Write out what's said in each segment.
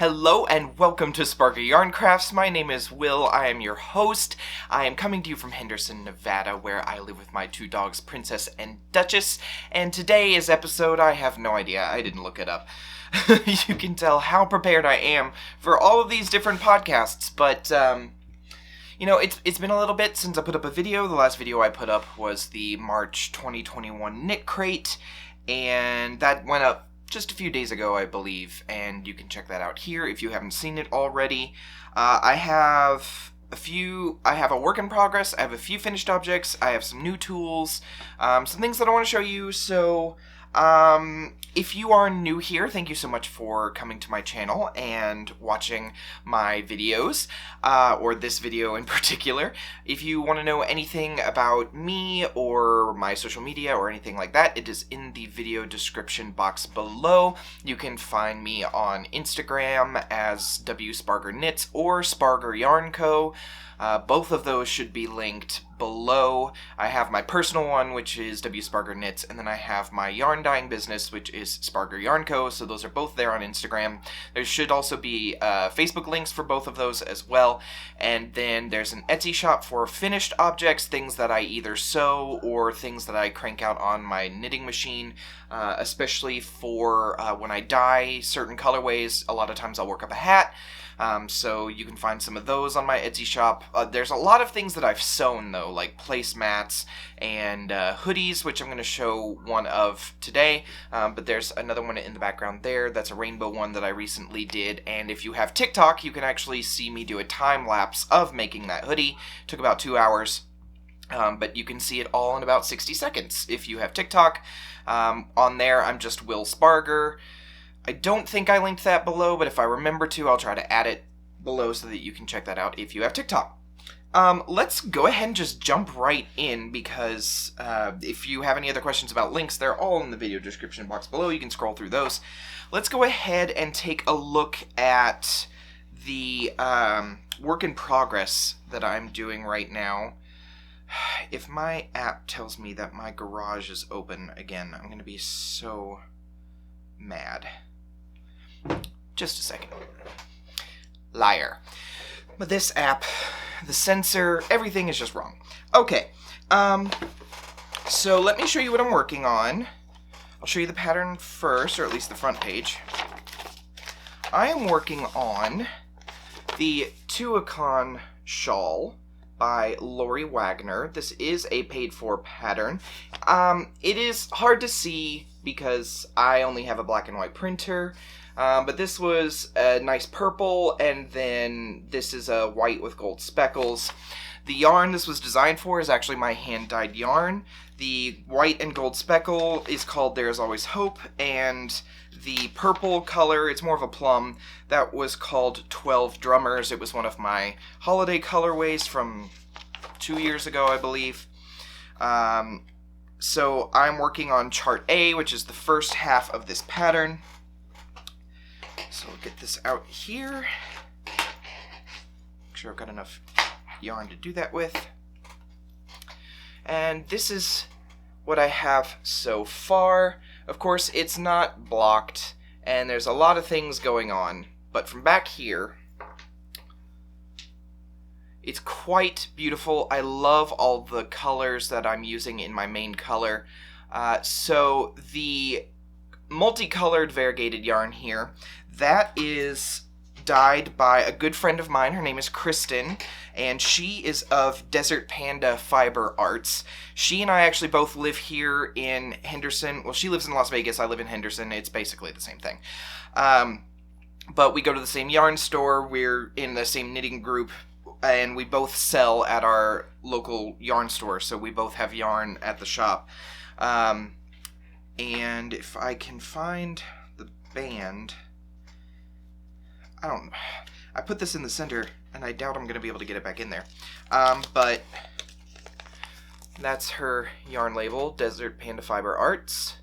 Hello and welcome to Spargur Yarn Crafts. My name is Will. I am your host. I am coming to you from Henderson, Nevada, where I live with my two dogs, Princess and Duchess. And today's episode, I have no idea. I didn't look it up. You can tell how prepared I am for all of these different podcasts, but you know, it's been a little bit since I put up a video. The last video I put up was the March 2021 Knit Crate, and that went up just a few days ago, I believe, and you can check that out here if you haven't seen it already. I have a work in progress, I have a few finished objects, I have some new tools, some things that I want to show you, so if you are new here, thank you so much for coming to my channel and watching my videos, or this video in particular. If you want to know anything about me or my social media or anything like that, it is in the video description box below. You can find me on Instagram as WSpargurKnits or Spargur Yarn Co. Both of those should be linked below. I have my personal one, which is WSpargurKnits, and then I have my yarn dyeing business, which is Spargur Yarn Co. So those are both there on Instagram. There should also be Facebook links for both of those as well. And then there's an Etsy shop for finished objects, things that I either sew or things that I crank out on my knitting machine, especially for when I dye certain colorways. A lot of times I'll work up a hat. So you can find some of those on my Etsy shop. There's a lot of things that I've sewn, though, like placemats and hoodies, which I'm going to show one of today. But there's another one in the background there. That's a rainbow one that I recently did. And if you have TikTok, you can actually see me do a time lapse of making that hoodie. It took about 2 hours. But you can see it all in about 60 seconds if you have TikTok. On there, I'm just Will Spargur. I don't think I linked that below, but if I remember to, I'll try to add it below so that you can check that out if you have TikTok. Let's go ahead and just jump right in, because if you have any other questions about links, they're all in the video description box below. You can scroll through those. Let's go ahead and take a look at the work in progress that I'm doing right now. If my app tells me that my garage is open again, I'm going to be so mad. Just a second. Liar. But this app, the sensor, everything is just wrong. Okay, so let me show you what I'm working on. I'll show you the pattern first, or at least the front page. I am working on the Tuacon shawl by Lori Wagner. This is a paid-for pattern. It is hard to see because I only have a black and white printer. But this was a nice purple, and then this is a white with gold speckles. The yarn this was designed for is actually my hand-dyed yarn. The white and gold speckle is called There Is Always Hope, and the purple color, it's more of a plum, that was called 12 Drummers. It was one of my holiday colorways from 2 years ago, I believe. So I'm working on chart A, which is the first half of this pattern. So I'll get this out here. Make sure I've got enough yarn to do that with. And this is what I have so far. Of course, it's not blocked, and there's a lot of things going on. But from back here, it's quite beautiful. I love all the colors that I'm using in my main color. So the multicolored variegated yarn here, that is dyed by a good friend of mine. Her name is Kristen, and she is of Desert Panda Fiber Arts. She and I actually both live here in Henderson. Well, she lives in Las Vegas, I live in Henderson. It's basically the same thing. But we go to the same yarn store, we're in the same knitting group, and we both sell at our local yarn store, so we both have yarn at the shop. And if I can find the band, I put this in the center, and I doubt I'm going to be able to get it back in there. But that's her yarn label, Desert Panda Fiber Arts.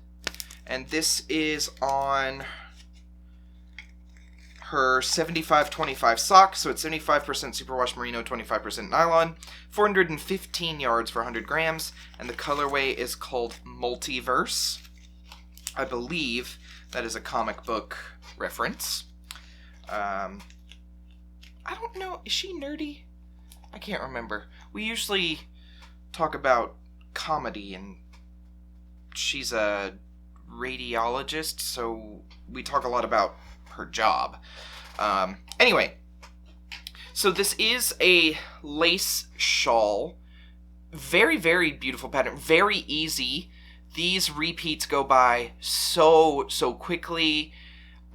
And this is on her 75-25 sock, so it's 75% superwash merino, 25% nylon, 415 yards for 100 grams, and the colorway is called Multiverse. I believe that is a comic book reference. I don't know, is she nerdy? I can't remember. We usually talk about comedy, and she's a radiologist, so we talk a lot about her job. Anyway, so this is a lace shawl. Very, very beautiful pattern. Very easy. These repeats go by so quickly.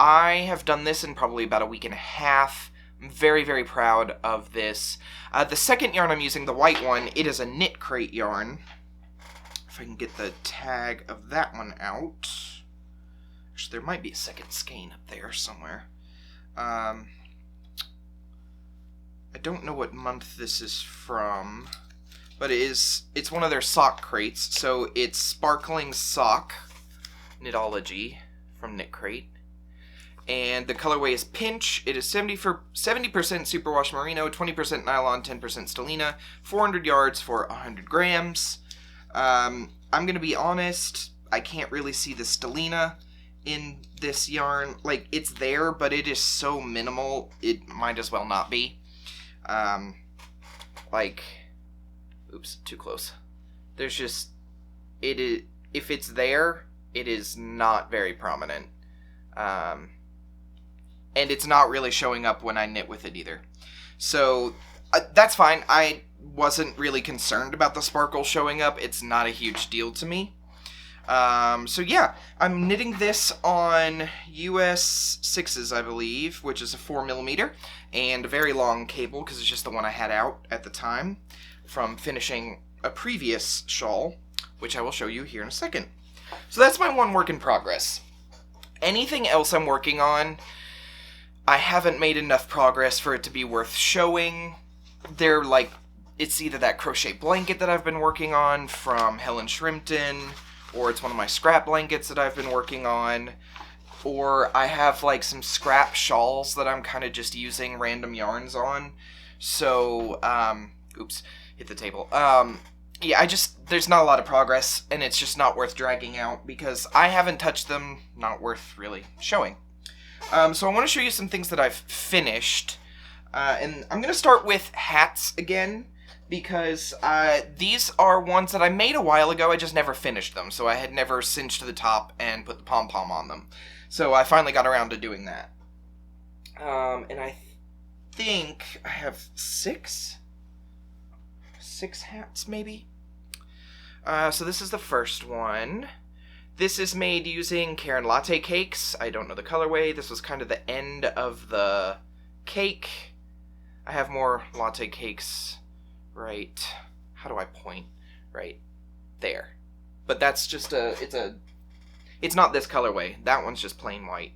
I have done this in probably about a week and a half. I'm very, very proud of this. The second yarn I'm using, the white one, it is a Knit Crate yarn. If I can get the tag of that one out. Actually, there might be a second skein up there somewhere. I don't know what month this is from, but it's one of their sock crates. So it's Sparkling Sock Knitology from Knit Crate. And the colorway is Pinch. It is 70% superwash merino, 20% nylon, 10% stellina, 400 yards for 100 grams. I'm going to be honest, I can't really see the stellina in this yarn. Like, it's there, but it is so minimal, it might as well not be. Oops, too close. There's just, if it's there, it is not very prominent. And it's not really showing up when I knit with it either. So, that's fine. I wasn't really concerned about the sparkle showing up. It's not a huge deal to me. So yeah, I'm knitting this on US 6s, I believe, which is a 4mm, and a very long cable, because it's just the one I had out at the time, from finishing a previous shawl, which I will show you here in a second. So that's my one work in progress. Anything else I'm working on, I haven't made enough progress for it to be worth showing. It's either that crochet blanket that I've been working on from Helen Shrimpton, or it's one of my scrap blankets that I've been working on, or I have some scrap shawls that I'm kind of just using random yarns on. So, oops, hit the table. Yeah, there's not a lot of progress, and it's just not worth dragging out because I haven't touched them, not worth really showing. So I want to show you some things that I've finished, and I'm going to start with hats again, because these are ones that I made a while ago. I just never finished them, so I had never cinched the top and put the pom-pom on them. So I finally got around to doing that. And I think I have six hats, maybe? So this is the first one. This is made using Caron Latte cakes. I don't know the colorway. This was kind of the end of the cake. I have more latte cakes right, how do I point? Right there. But that's just it's not this colorway. That one's just plain white.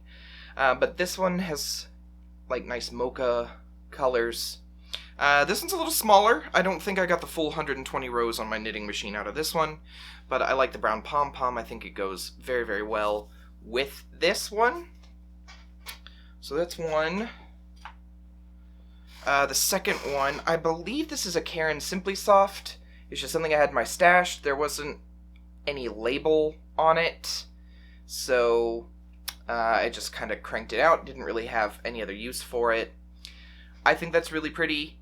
But this one has nice mocha colors. This one's a little smaller. I don't think I got the full 120 rows on my knitting machine out of this one, but I like the brown pom-pom. I think it goes very, very well with this one. So that's one. The second one, I believe this is a Caron Simply Soft. It's just something I had in my stash. There wasn't any label on it, so I just kind of cranked it out. Didn't really have any other use for it. I think that's really pretty.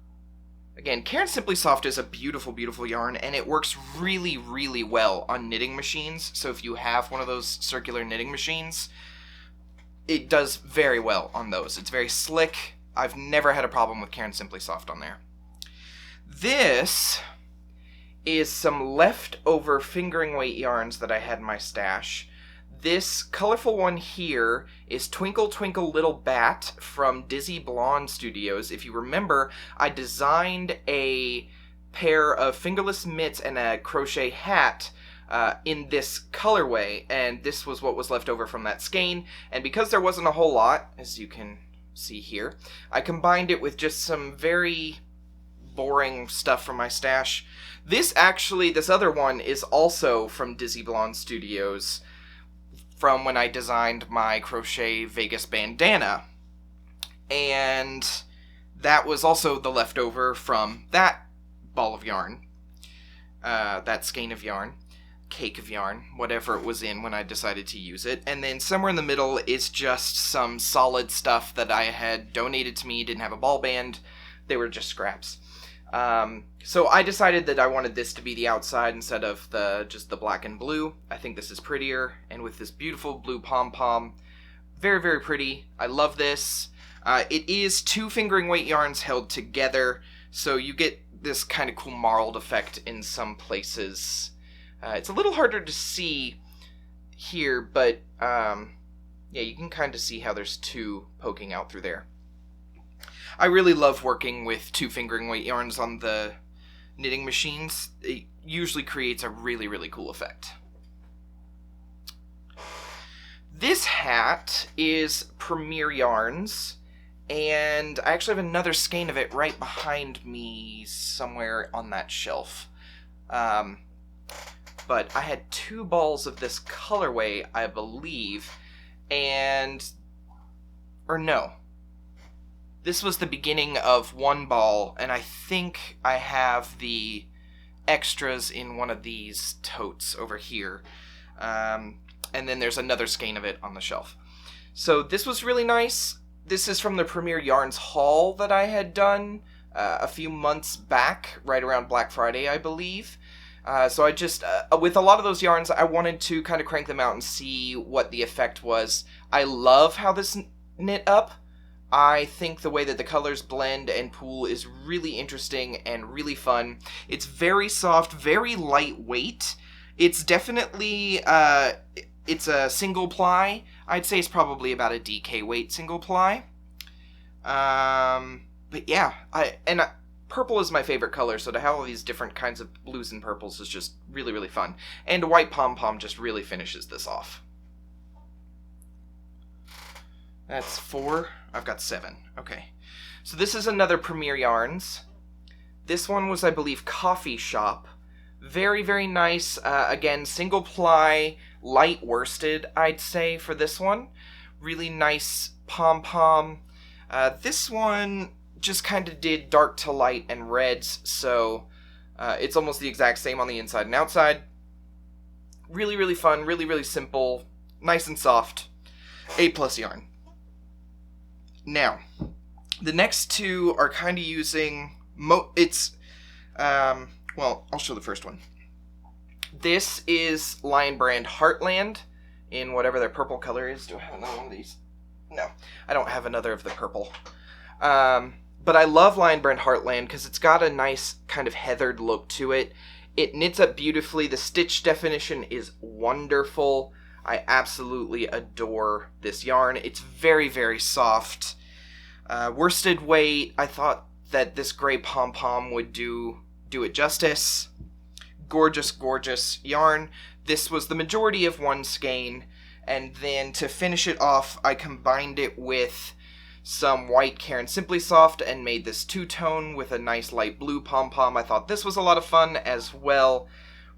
Again, Caron Simply Soft is a beautiful, beautiful yarn, and it works really, really well on knitting machines. So if you have one of those circular knitting machines, it does very well on those. It's very slick. I've never had a problem with Caron Simply Soft on there. This is some leftover fingering weight yarns that I had in my stash. This colorful one here is Twinkle Twinkle Little Bat from Dizzy Blonde Studios. If you remember, I designed a pair of fingerless mitts and a crochet hat in this colorway, and this was what was left over from that skein. And because there wasn't a whole lot, as you can see here, I combined it with just some very boring stuff from my stash. This other one is also from Dizzy Blonde Studios, from when I designed my crochet Vegas bandana. And that was also the leftover from that ball of yarn, that skein of yarn. cake of yarn, whatever it was in when I decided to use it. And then somewhere in the middle is just some solid stuff that I had donated to me, didn't have a ball band, they were just scraps. So I decided that I wanted this to be the outside instead of just the black and blue. I think this is prettier, and with this beautiful blue pom-pom, very, very pretty. I love this. It is 2 fingering weight yarns held together, so you get this kind of cool marled effect in some places. It's a little harder to see here, but yeah, you can kind of see how there's 2 poking out through there. I really love working with 2 fingering weight yarns on the knitting machines. It usually creates a really, really cool effect. This hat is Premier Yarns, and I actually have another skein of it right behind me somewhere on that shelf. But I had 2 balls of this colorway, I believe, or no. This was the beginning of 1 ball, and I think I have the extras in one of these totes over here. And then there's another skein of it on the shelf. So this was really nice. This is from the Premier Yarns haul that I had done a few months back, right around Black Friday, I believe. So I just, with a lot of those yarns, I wanted to kind of crank them out and see what the effect was. I love how this knit up. I think the way that the colors blend and pool is really interesting and really fun. It's very soft, very lightweight. It's definitely, it's a single ply. I'd say it's probably about a DK weight single ply. But yeah, purple is my favorite color, so to have all these different kinds of blues and purples is just really, really fun. And a white pom-pom just really finishes this off. That's 4. I've got 7. Okay. So this is another Premier Yarns. This one was, I believe, Coffee Shop. Very, very nice. Again, single ply, light worsted, I'd say, for this one. Really nice pom-pom. This one just kind of did dark to light and reds, so it's almost the exact same on the inside and outside. Really, really fun, really, really simple, nice and soft. A+ yarn. Now, the next 2 are kind of using, well, I'll show the first one. This is Lion Brand Heartland in whatever their purple color is. Do I have another one of these? No, I don't have another of the purple. But I love Lion Brand Heartland because it's got a nice kind of heathered look to it. It knits up beautifully. The stitch definition is wonderful. I absolutely adore this yarn. It's very, very soft. Worsted weight, I thought that this gray pom-pom would do it justice. Gorgeous, gorgeous yarn. This was the majority of 1 skein, and then to finish it off, I combined it with some white Caron Simply Soft and made this 2-tone with a nice light blue pom-pom. I thought this was a lot of fun as well.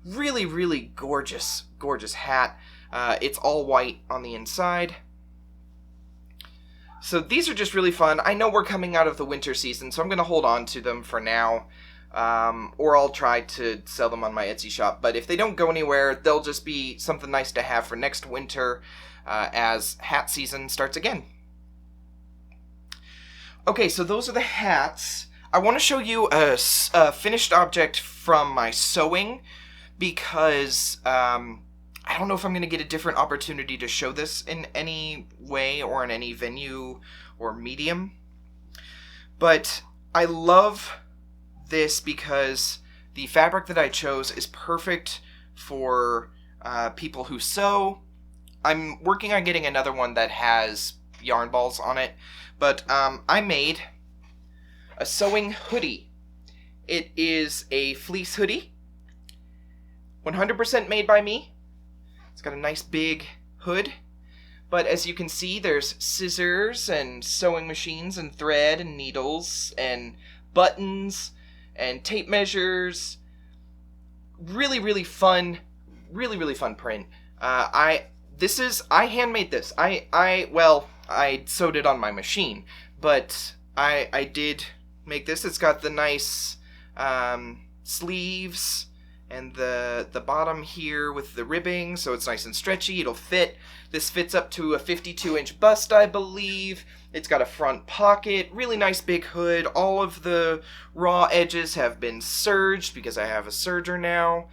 Really, really gorgeous, gorgeous hat. It's all white on the inside. So these are just really fun. I know we're coming out of the winter season, so I'm going to hold on to them for now. Or I'll try to sell them on my Etsy shop. But if they don't go anywhere, they'll just be something nice to have for next winter as hat season starts again. Okay, so those are the hats. I want to show you a finished object from my sewing because I don't know if I'm going to get a different opportunity to show this in any way or in any venue or medium. But I love this because the fabric that I chose is perfect for people who sew. I'm working on getting another one that has yarn balls on it, but I made a sewing hoodie. It is a fleece hoodie, 100% made by me. It's got a nice big hood, but as you can see, there's scissors and sewing machines and thread and needles and buttons and tape measures. Really, really fun print. I handmade this. I sewed it on my machine, but I did make this. It's got the nice sleeves and the bottom here with the ribbing, so it's nice and stretchy. It'll fit. This fits up to a 52-inch bust, I believe. It's got a front pocket, really nice big hood. All of the raw edges have been serged because I have a serger now.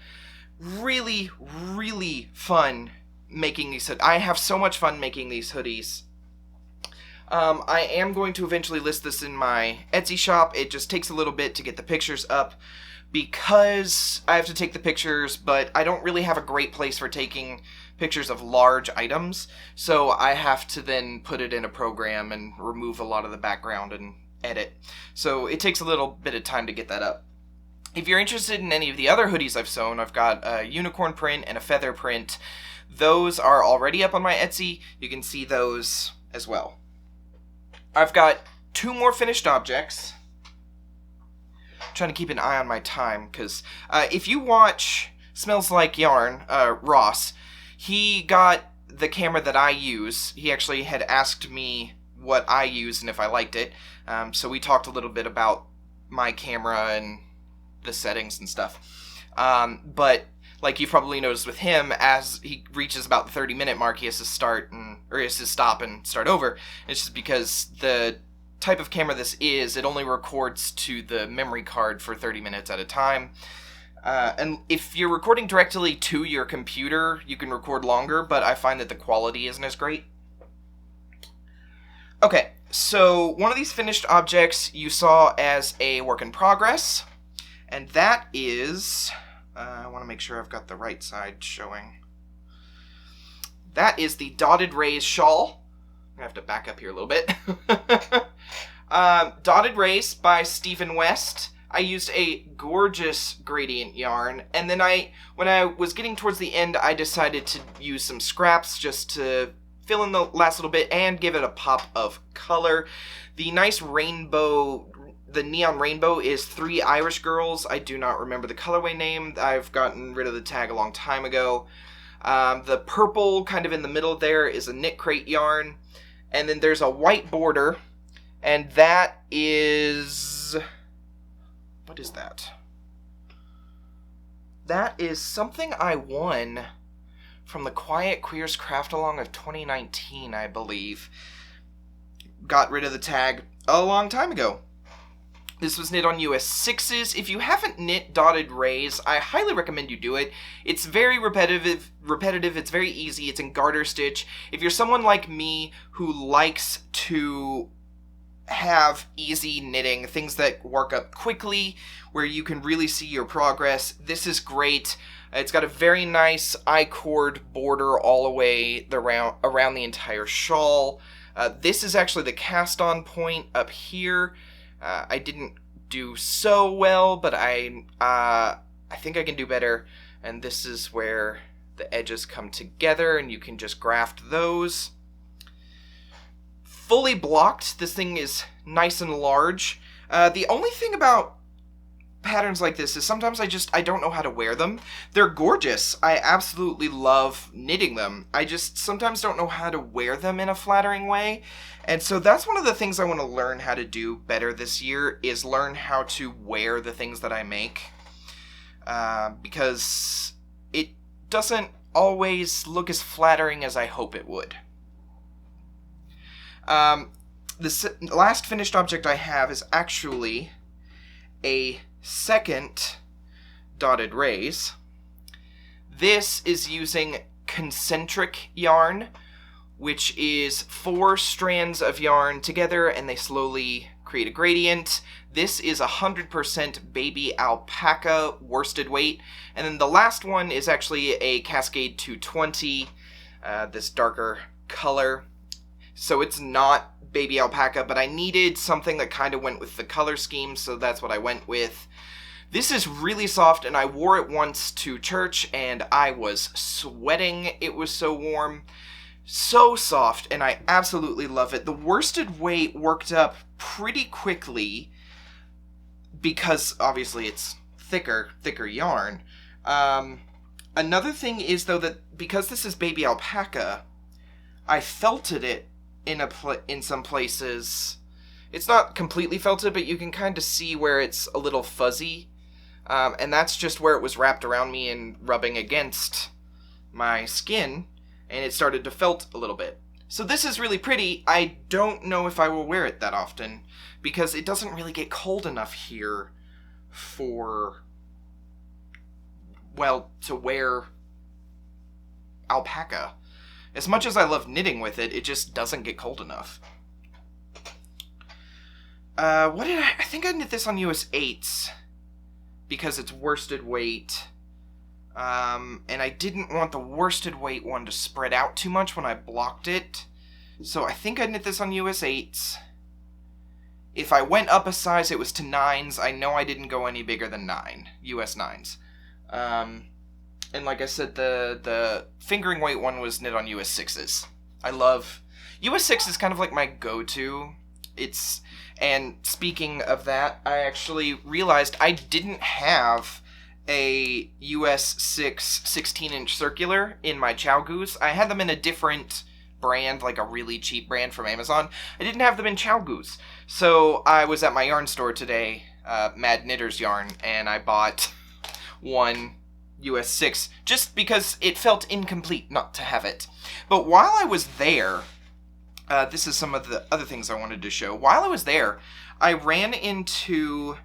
Really, really fun making these hoodies. I have so much fun making these hoodies. I am going to eventually list this in my Etsy shop. It just takes a little bit to get the pictures up because I have to take the pictures, but I don't really have a great place for taking pictures of large items, so I have to then put it in a program and remove a lot of the background and edit. So it takes a little bit of time to get that up. If you're interested in any of the other hoodies I've sewn, I've got a unicorn print and a feather print. Those are already up on my Etsy. You can see those as well. I've got 2 more finished objects. I'm trying to keep an eye on my time, because if you watch Smells Like Yarn, Ross, he got the camera that I use. He actually had asked me what I use and if I liked it. So we talked a little bit about my camera and the settings and stuff. But like you've probably noticed with him, as he reaches about the 30-minute mark, he has to stop and start over. It's just because the type of camera this is, it only records to the memory card for 30 minutes at a time. And if you're recording directly to your computer, you can record longer, but I find that the quality isn't as great. Okay, so one of these finished objects you saw as a work in progress, and that is... I want to make sure I've got the right side showing. That is the Dotted Rays shawl. I have to back up here a little bit. Dotted Rays by Stephen West. I used a gorgeous gradient yarn, and then when I was getting towards the end, I decided to use some scraps just to fill in the last little bit and give it a pop of color. The nice rainbow, the neon rainbow, is 3 Irish Girls. I do not remember the colorway name. I've gotten rid of the tag a long time ago. The purple kind of in the middle there is a Knit Crate yarn. And then there's a white border, and that is... what is that? That is something I won from the Quiet Queers Craft Along of 2019, I believe. Got rid of the tag a long time ago. This was knit on US 6s. If you haven't knit Dotted Rays, I highly recommend you do it. It's very repetitive, it's very easy, it's in garter stitch. If you're someone like me who likes to have easy knitting, things that work up quickly, where you can really see your progress, this is great. It's got a very nice I-cord border all the way around the entire shawl. This is actually the cast-on point up here. I didn't do so well, but I think I can do better. And this is where the edges come together, and you can just graft those. Fully blocked, this thing is nice and large. The only thing about patterns like this is sometimes I don't know how to wear them. They're gorgeous. I absolutely love knitting them. I just sometimes don't know how to wear them in a flattering way. And so that's one of the things I want to learn how to do better this year, is learn how to wear the things that I make. Because it doesn't always look as flattering as I hope it would. The last finished object I have is actually a second Dotted Rays. This is using concentric yarn, which is 4 strands of yarn together, and they slowly create a gradient. This is 100% baby alpaca worsted weight, and then the last one is actually a Cascade 220, this darker color. So it's not baby alpaca, but I needed something that kind of went with the color scheme, so that's what I went with. This is really soft, and I wore it once to church, and I was sweating. It was so warm. So soft, and I absolutely love it. The worsted weight worked up pretty quickly because, obviously, it's thicker yarn. Another thing is, though, that because this is baby alpaca, I felted it in some places. It's not completely felted, but you can kind of see where it's a little fuzzy. And that's just where it was wrapped around me and rubbing against my skin, and it started to felt a little bit. So this is really pretty. I don't know if I will wear it that often, because it doesn't really get cold enough here for, well, to wear alpaca. As much as I love knitting with it, it just doesn't get cold enough. What did I think I knit this on US 8s, because it's worsted weight. And I didn't want the worsted weight one to spread out too much when I blocked it. So I think I knit this on US 8s. If I went up a size, it was to 9s. I know I didn't go any bigger than 9, US 9s. And like I said, the fingering weight one was knit on US 6s. I love... US 6 is kind of like my go-to. And speaking of that, I actually realized I didn't have a US 6 16-inch circular in my ChowGoose. I had them in a different brand, like a really cheap brand from Amazon. I didn't have them in ChowGoose. So I was at my yarn store today, Mad Knitter's Yarn, and I bought one US 6 just because it felt incomplete not to have it. But while I was there, this is some of the other things I wanted to show. While I was there, I ran into...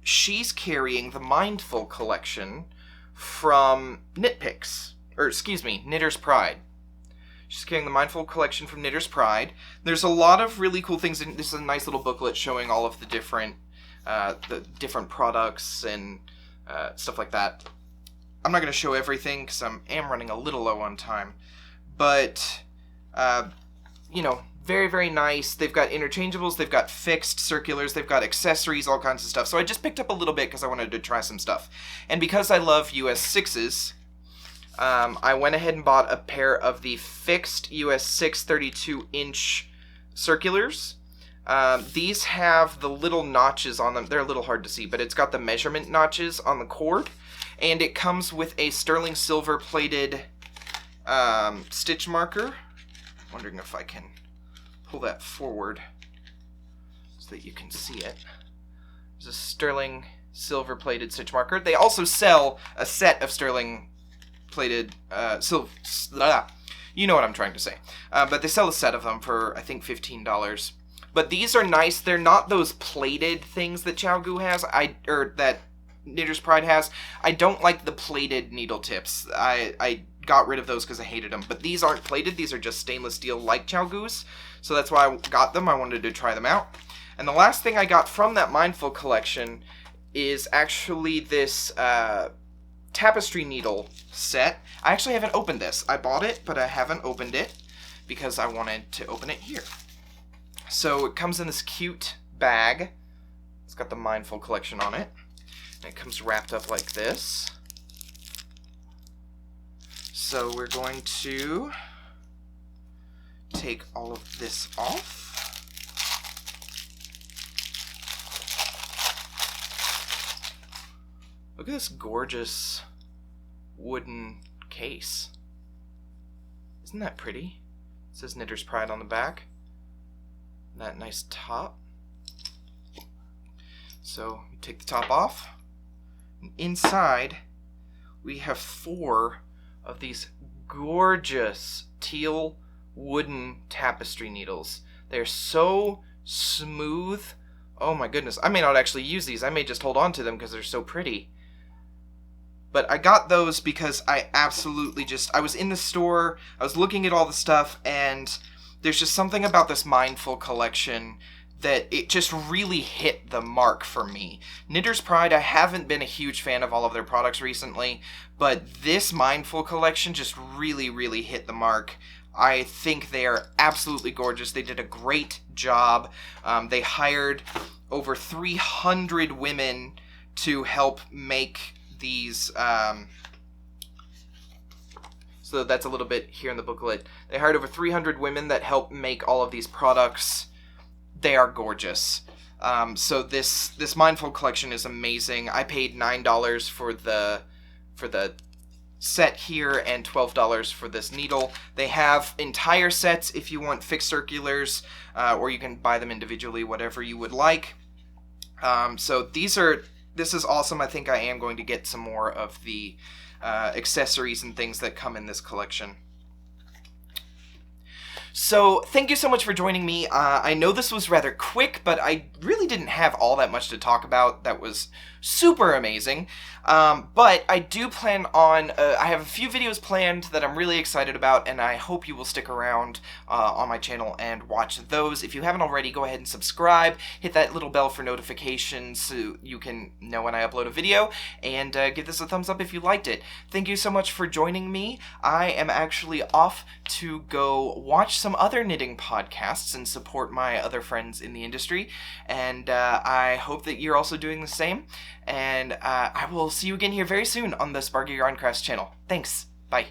she's carrying the Mindful collection from Knitter's Pride. She's carrying the Mindful collection from Knitter's Pride. There's a lot of really cool things. This is a nice little booklet showing all of the different products and stuff like that. I'm not going to show everything because I am running a little low on time. But, you know, very, very nice. They've got interchangeables, they've got fixed circulars, they've got accessories, all kinds of stuff. So I just picked up a little bit because I wanted to try some stuff. And because I love US 6s, I went ahead and bought a pair of the fixed US 6 32-inch circulars. These have the little notches on them. They're a little hard to see, but it's got the measurement notches on the cord. And it comes with a sterling silver plated stitch marker. Wondering if I can pull that forward so that you can see it. There's a sterling silver plated stitch marker. They also sell a set of sterling plated you know what I'm trying to say. But they sell a set of them for, I think, $15. But these are nice. They're not those plated things that ChowGoo has, or that Knitter's Pride has. I don't like the plated needle tips. I got rid of those because I hated them. But these aren't plated. These are just stainless steel like ChowGoo's. So that's why I got them. I wanted to try them out. And the last thing I got from that Mindful collection is actually this tapestry needle set. I actually haven't opened this. I bought it, but I haven't opened it because I wanted to open it here. So it comes in this cute bag. It's got the Mindful collection on it. And it comes wrapped up like this. So we're going to take all of this off. Look at this gorgeous wooden case. Isn't that pretty? It says Knitter's Pride on the back. That nice top. So we take the top off. And inside we have 4 of these gorgeous teal wooden tapestry needles. They're so smooth. Oh my goodness. I may not actually use these. I may just hold on to them because they're so pretty. But I got those because I was in the store, I was looking at all the stuff, and there's just something about this Mindful collection that it just really hit the mark for me. Knitter's Pride, I haven't been a huge fan of all of their products recently, but this Mindful collection just really, really hit the mark. I think they are absolutely gorgeous. They did a great job. They hired over 300 women to help make these, so that's a little bit here in the booklet. They hired over 300 women that help make all of these products. They are gorgeous. So this Mindful collection is amazing. I paid $9 for the set here and $12 for this needle. They have entire sets if you want fixed circulars, or you can buy them individually, whatever you would like. So these are this is awesome. I think I am going to get some more of the accessories and things that come in this collection. So, thank you so much for joining me. I know this was rather quick, but I really didn't have all that much to talk about. That was super amazing. But I do plan on, I have a few videos planned that I'm really excited about, and I hope you will stick around on my channel and watch those. If you haven't already, go ahead and subscribe, hit that little bell for notifications so you can know when I upload a video, and give this a thumbs up if you liked it. Thank you so much for joining me. I am actually off to go watch some other knitting podcasts and support my other friends in the industry, and I hope that you're also doing the same, and I will see you again here very soon on the Spargur Yarn Crafts channel. Thanks. Bye.